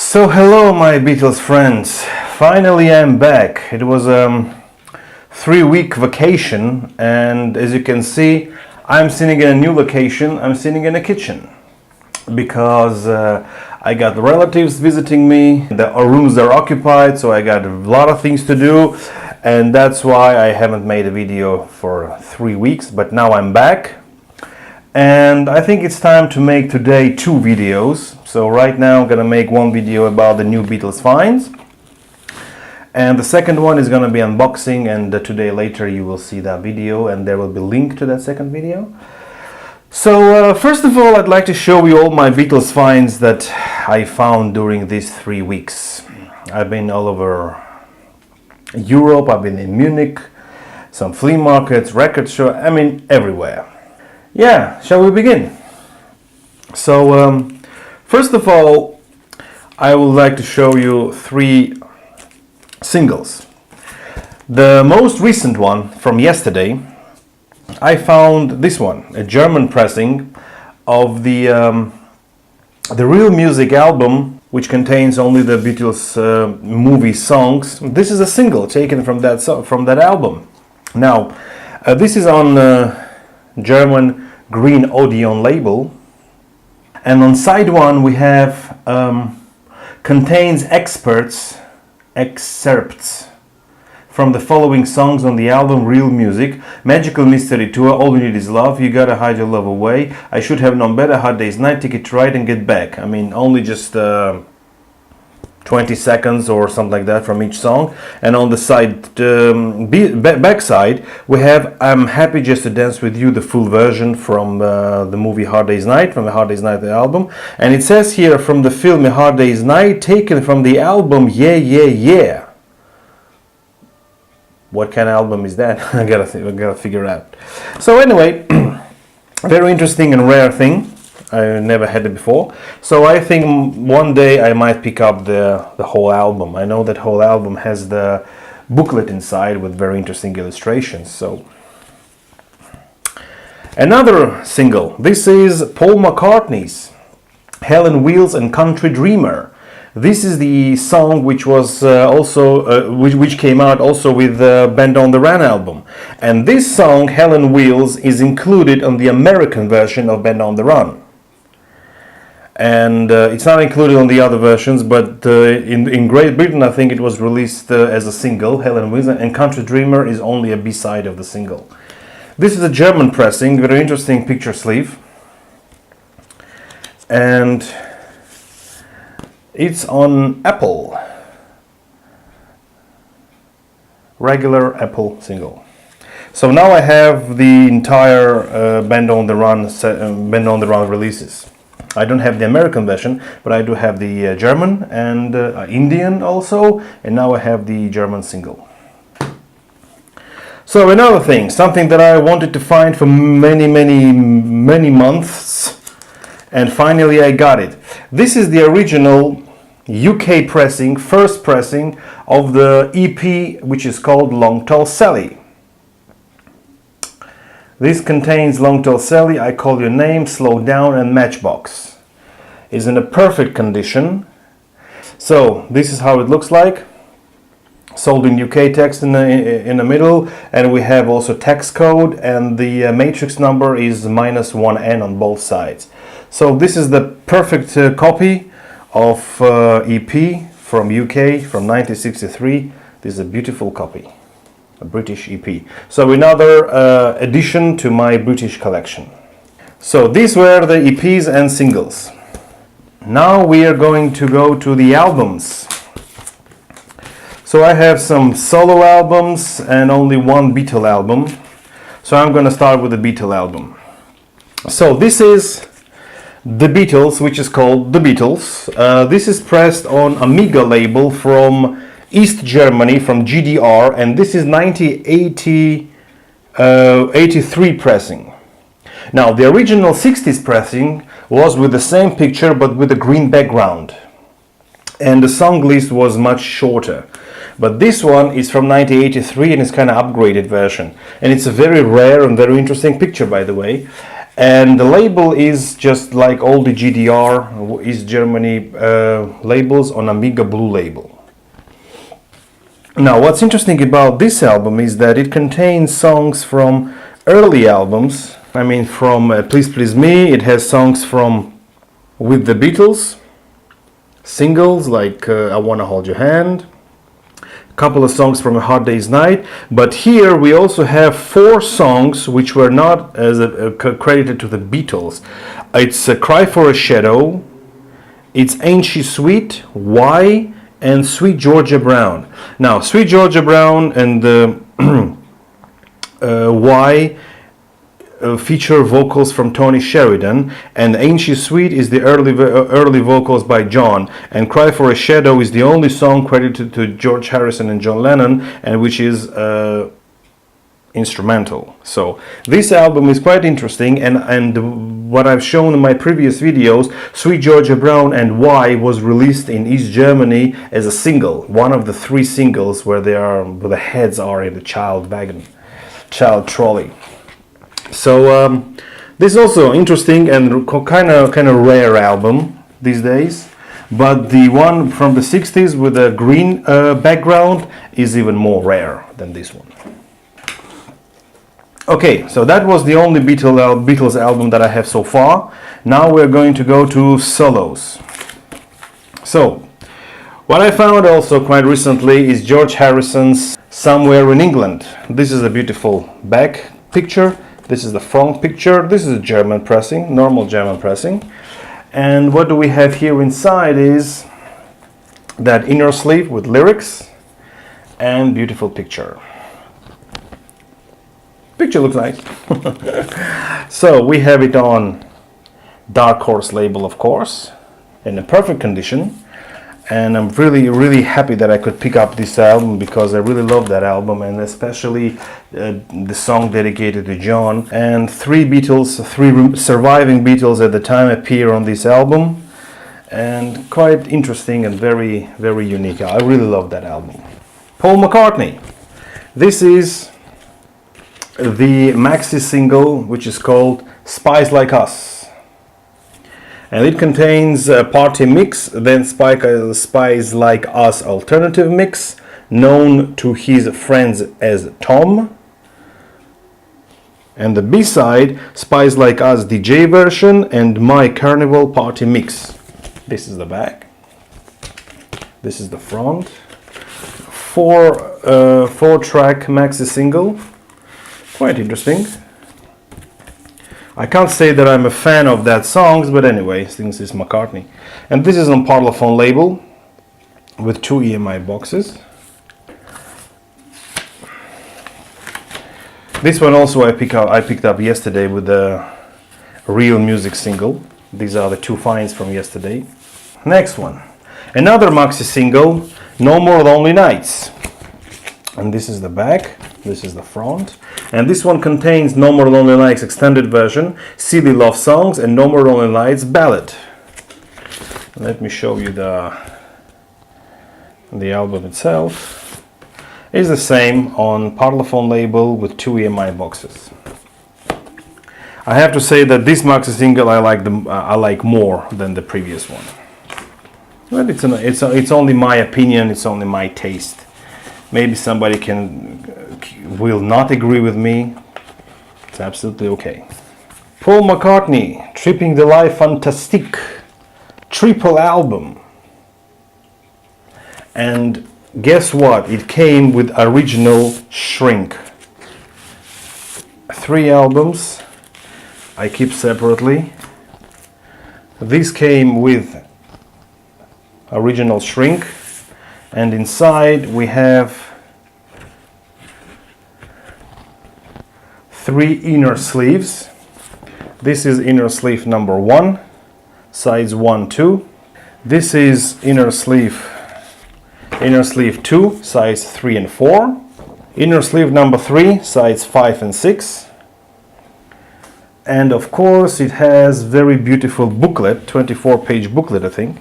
So hello my Beatles friends, finally I'm back. It was a 3-week vacation and as you can see I'm sitting in a new location. I'm sitting in a kitchen because I got relatives visiting me. Our rooms are occupied, so I got a lot of things to do, and that's why I haven't made a video for 3 weeks, but now I'm back. And I think it's time to make today 2 videos. So right now I'm gonna make one video about the new Beatles finds, and the second one is gonna be unboxing, and today later you will see that video and there will be a link to that second video. So first of all, I'd like to show you all my Beatles finds that I found during these 3 weeks. I've been all over Europe, I've been in Munich, some flea markets, record show, I mean everywhere. Yeah, shall we begin? So first of all, I would like to show you 3 singles. The most recent one from yesterday, I found this one, a German pressing of the Real Music album, which contains only the Beatles movie songs. This is a single taken from that album. Now, this is on German green Odeon label, and on side 1 we have contains excerpts from the following songs on the album Real Music: Magical Mystery Tour, All You Need Is Love, You Gotta Hide Your Love Away, I Should Have Known Better, Hard Day's Night, Ticket to Ride and Get Back. I mean, only just 20 seconds or something like that from each song. And on the side back side we have I'm Happy Just to Dance With You, the full version from the movie Hard Day's Night, from the Hard Day's Night album. And it says here from the film A Hard Day's Night, taken from the album Yeah Yeah Yeah. What kind of album is that? I gotta figure out. So anyway, very interesting and rare thing. I never had it before. So I think one day I might pick up the whole album. I know that whole album has the booklet inside with very interesting illustrations. So another single. This is Paul McCartney's Hell on Wheels and Country Dreamer. This is the song which was which came out also with the Band on the Run album. And this song, Hell on Wheels, is included on the American version of Band on the Run. And it's not included on the other versions, but in Great Britain I think it was released as a single, Hell on Wheels, and Country Dreamer is only a B-side of the single. This is a German pressing, very interesting picture sleeve. And it's on Apple, regular Apple single. So now I have the entire Band on the Run releases. I don't have the American version, but I do have the German and Indian also, and now I have the German single. So another thing, something that I wanted to find for many months, and finally I got it. This is the original UK pressing, first pressing of the EP, which is called Long Tall Sally. This contains Long Tall Sally, I Call Your Name, Slow Down and Matchbox. It's in a perfect condition. So this is how it looks like. Sold in UK text in the middle, and we have also text code, and the matrix number is -1N on both sides. So this is the perfect copy of EP from UK from 1963. This is a beautiful copy, a British EP. So another addition to my British collection. So these were the EPs and singles. Now we are going to go to the albums. So I have some solo albums and only one Beatle album. So I'm going to start with the Beatle album. So this is The Beatles, which is called The Beatles. This is pressed on Amiga label from East Germany, from GDR, and this is 1983 pressing. Now the original 60s pressing was with the same picture but with a green background, and the song list was much shorter. But this one is from 1983 and it's kind of upgraded version, and it's a very rare and very interesting picture, by the way. And the label is just like all the GDR, East Germany labels, on Amiga Blue label. Now, what's interesting about this album is that it contains songs from early albums. I mean, from Please Please Me, it has songs from With the Beatles, singles like I Wanna Hold Your Hand, a couple of songs from A Hard Day's Night, but here we also have 4 songs which were not as credited to the Beatles. It's Cry for a Shadow, it's Ain't She Sweet, Why, and Sweet Georgia Brown. Now, Sweet Georgia Brown and Why feature vocals from Tony Sheridan, and Ain't She Sweet is the early vocals by John, and Cry for a Shadow is the only song credited to George Harrison and John Lennon, and which is instrumental. So this album is quite interesting, and what I've shown in my previous videos, Sweet Georgia Brown and Why was released in East Germany as a single, one of the 3 singles where the heads are in the child trolley. So this is also interesting and kind of rare album these days, but the one from the 60s with a green background is even more rare than this one. Okay, so that was the only Beatles album that I have so far. Now we're going to go to solos. So what I found also quite recently is George Harrison's Somewhere in England. This is a beautiful back picture. This is the front picture. This is a German pressing, normal German pressing. And what do we have here inside is that inner sleeve with lyrics and beautiful picture. Picture looks nice. So we have it on Dark Horse label, of course, in a perfect condition. And I'm really happy that I could pick up this album because I really love that album, and especially the song dedicated to John. And 3 surviving Beatles at the time appear on this album, and quite interesting and very unique. I really love that album. Paul McCartney. This is the maxi single which is called Spies Like Us. And it contains a party mix, then Spies Like Us alternative mix, known to his friends as Tom. And the B-side, Spies Like Us DJ version and My Carnival party mix. This is the back. This is the front. 4-track maxi single. Quite interesting. I can't say that I'm a fan of that songs, but anyway, since it's McCartney. And this is on Parlophone label with 2 EMI boxes. This one also I picked up yesterday with the Real Music single. These are the 2 finds from yesterday. Next one, another maxi single, No More Lonely Nights. And this is the back, this is the front. And this one contains No More Lonely Nights extended version, Silly Love Songs, and No More Lonely Nights ballad. Let me show you the album itself. It's the same on Parlophone label with 2 EMI boxes. I have to say that this maxi single I like more than the previous one. But it's only my opinion, it's only my taste. Maybe somebody will not agree with me. It's absolutely okay. Paul McCartney, Tripping the Life Fantastique, triple album. And guess what? It came with original shrink. 3 albums I keep separately. This came with original shrink, and inside we have 3 inner sleeves. This is inner sleeve number 1, size 1, 2. This is inner sleeve 2, size 3 and 4. Inner sleeve number 3, size 5 and 6. And of course it has very beautiful booklet, 24-page booklet I think,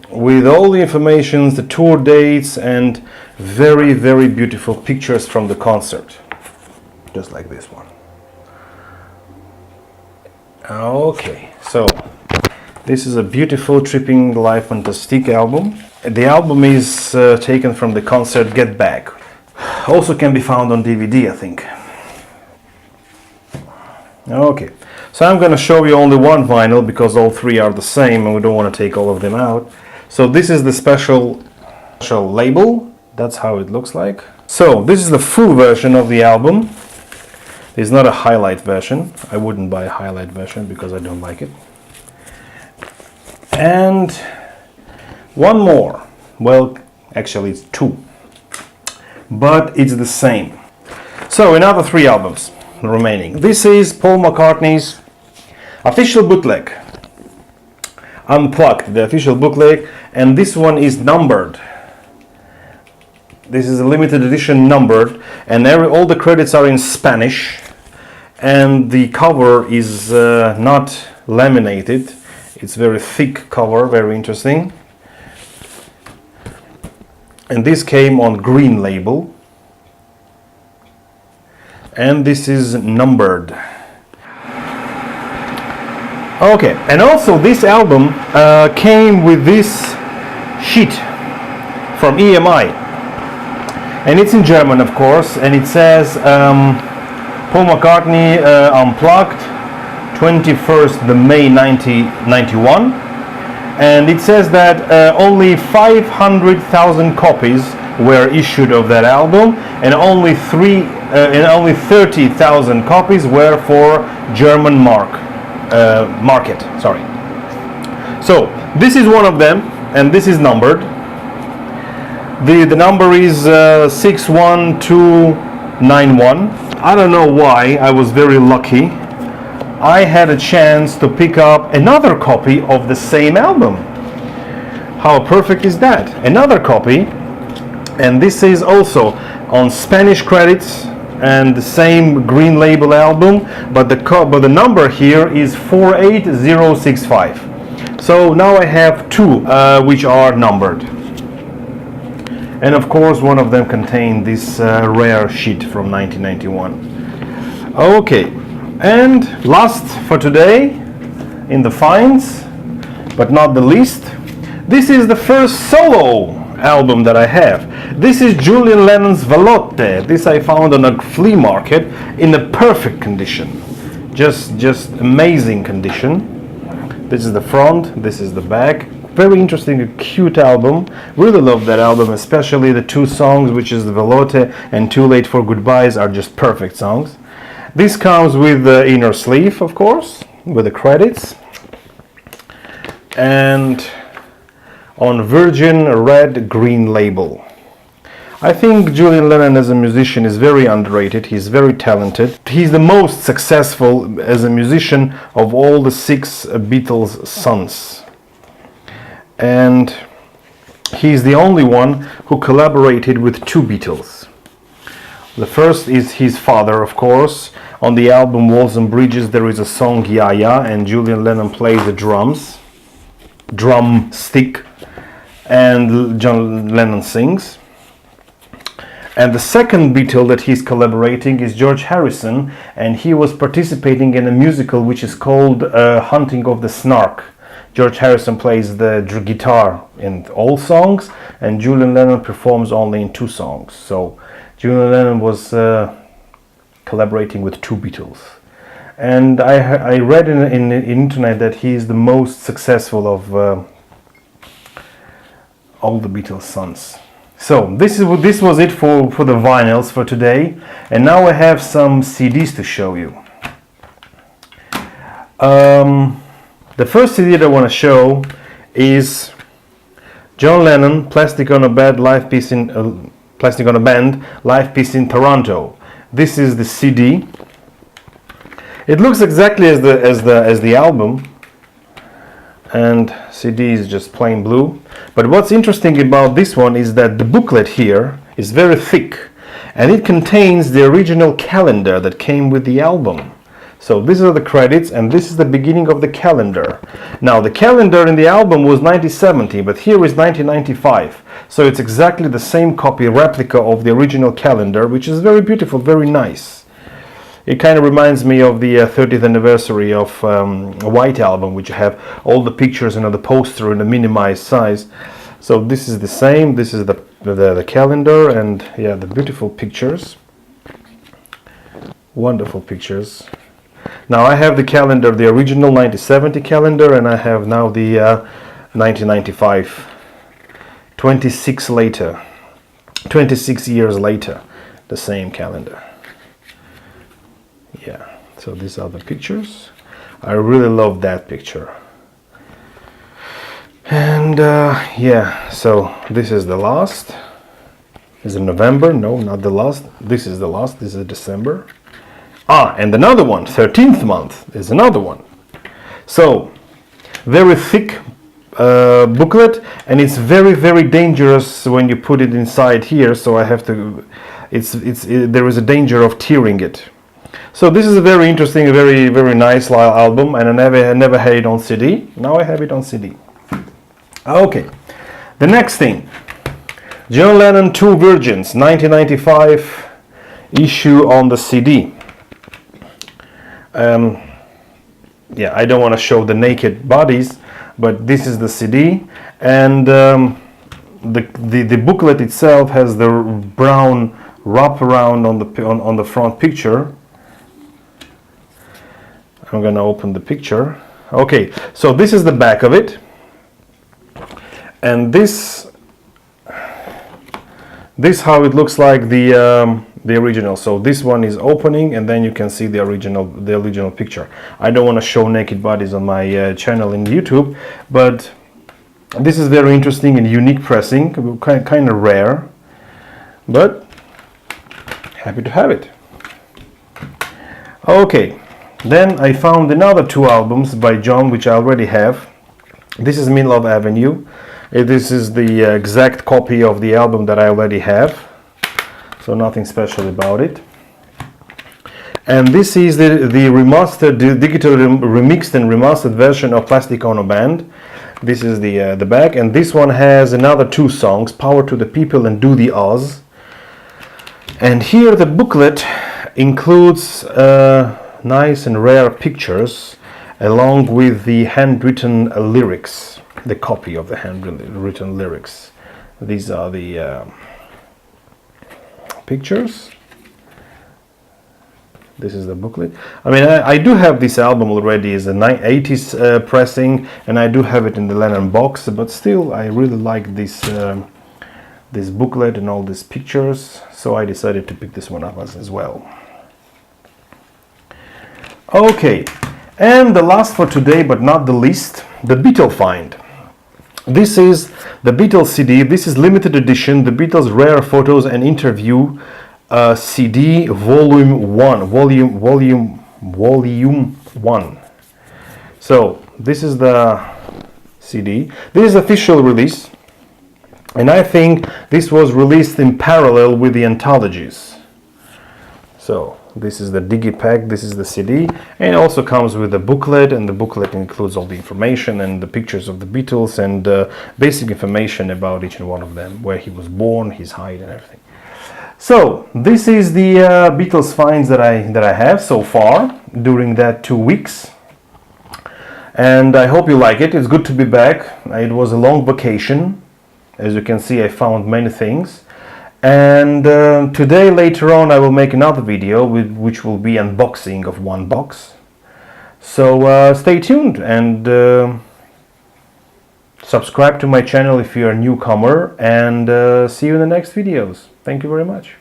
with all the information, the tour dates, and very beautiful pictures from the concert. Just like this one. Okay, so this is a beautiful Tripping Life Fantastique album. The album is taken from the concert Get Back. Also can be found on DVD, I think. Okay, so I'm going to show you only one vinyl because all three are the same and we don't want to take all of them out. So this is the special label. That's how it looks like. So this is the full version of the album. It's not a highlight version. I wouldn't buy a highlight version because I don't like it. And one more. Well, actually it's two. But it's the same. So another three albums remaining. This is Paul McCartney's official bootleg. Unplugged, the official bootleg. And this one is numbered. This is a limited edition numbered. And all the credits are in Spanish. And the cover is not laminated. It's very thick cover, very interesting. And this came on green label. And this is numbered. Okay, and also this album came with this sheet from EMI. And it's in German, of course, and it says Paul McCartney Unplugged, 21st the May 1991, and it says that only 500,000 copies were issued of that album, and only 30,000 copies were for German market. Sorry. So this is one of them, and this is numbered. The number is 61291. I don't know why, I was very lucky. I had a chance to pick up another copy of the same album. How perfect is that? Another copy, and this is also on Spanish credits and the same green label album, but the number here is 48065. So now I have two which are numbered. And of course one of them contained this rare sheet from 1991. Okay, and last for today in the finds, but not the least, this is the first solo album that I have. This is Julian Lennon's Velote. This I found on a flea market in a perfect condition. Just amazing condition. This is the front, this is the back. Very interesting, a cute album. Really love that album, especially the two songs, which is the Velote and Too Late for Goodbyes, are just perfect songs. This comes with the inner sleeve, of course, with the credits. And on Virgin Red Green label. I think Julian Lennon as a musician is very underrated. He's very talented. He's the most successful as a musician of all the six Beatles sons. And he's the only one who collaborated with two Beatles. The first is his father, of course. On the album Walls and Bridges there is a song Ya Ya, and Julian Lennon plays the drums, drum stick, and John Lennon sings. And the second Beatle that he's collaborating is George Harrison, and he was participating in a musical which is called Hunting of the Snark. George Harrison plays the guitar in all songs, and Julian Lennon performs only in two songs. So Julian Lennon was collaborating with two Beatles. And I read in the internet that he is the most successful of all the Beatles sons. So this was it for the vinyls for today, and now I have some CDs to show you. The first CD that I want to show is John Lennon, Plastic on a Band, live piece in Toronto. This is the CD. It looks exactly as the album, and CD is just plain blue. But what's interesting about this one is that the booklet here is very thick, and it contains the original calendar that came with the album. So these are the credits, and this is the beginning of the calendar. Now the calendar in the album was 1970, but here is 1995. So it's exactly the same copy, replica of the original calendar, which is very beautiful, very nice. It kind of reminds me of the 30th anniversary of White Album, which have all the pictures and the poster in a minimized size. So this is the same. This is the calendar, and yeah, the beautiful pictures, wonderful pictures. Now I have the calendar, the original 1970 calendar, and I have now the 1995. 26 years later, the same calendar. Yeah, so these are the pictures. I really love that picture. And yeah, so this is the last. Is it November? No, not the last. This is the last. This is December. And another one, 13th month is another one. So very thick booklet, and it's very, very dangerous when you put it inside here. So I have to. There is a danger of tearing it. So this is a very interesting, very, very nice album, and I never had it on CD. Now I have it on CD. Okay, the next thing, John Lennon Two Virgins, 1995 issue on the CD. Yeah, I don't want to show the naked bodies, but this is the CD, and the booklet itself has the brown wraparound on the front picture. I'm gonna open the picture. Okay, so this is the back of it, and this how it looks like the original. So this one is opening, and then you can see the original picture. I don't want to show naked bodies on my channel in YouTube, but this is very interesting and unique pressing, kind of rare, but happy to have it. Okay, then I found another two albums by John, which I already have. This is Midlove Avenue. This is the exact copy of the album that I already have, so nothing special about it. And this is the remastered, digital remixed and remastered version of Plastic Ono Band. This is the back, and this one has another two songs, Power to the People and Do the Oz. And here the booklet includes nice and rare pictures along with the handwritten lyrics, the copy of the handwritten lyrics. These are the pictures. This is the booklet. I mean, I do have this album already as a 80s pressing, and I do have it in the Lennon box, but still I really like this this booklet and all these pictures, so I decided to pick this one up as well. Okay, and the last for today, but not the least, the Beatles find. This is the Beatles CD. This is limited edition, the Beatles Rare Photos and Interview CD Volume 1. Volume 1. So this is the CD. This is official release, and I think this was released in parallel with the anthologies. So this is the digipack, this is the CD, and it also comes with a booklet, and the booklet includes all the information and the pictures of the Beatles and basic information about each and one of them, where he was born, his height and everything. So this is the Beatles finds that I have so far during that 2 weeks, and I hope you like it. It's good to be back. It was a long vacation. As you can see, I found many things. And today, later on, I will make another video which will be unboxing of one box. So stay tuned and subscribe to my channel if you're a newcomer, and see you in the next videos. Thank you very much.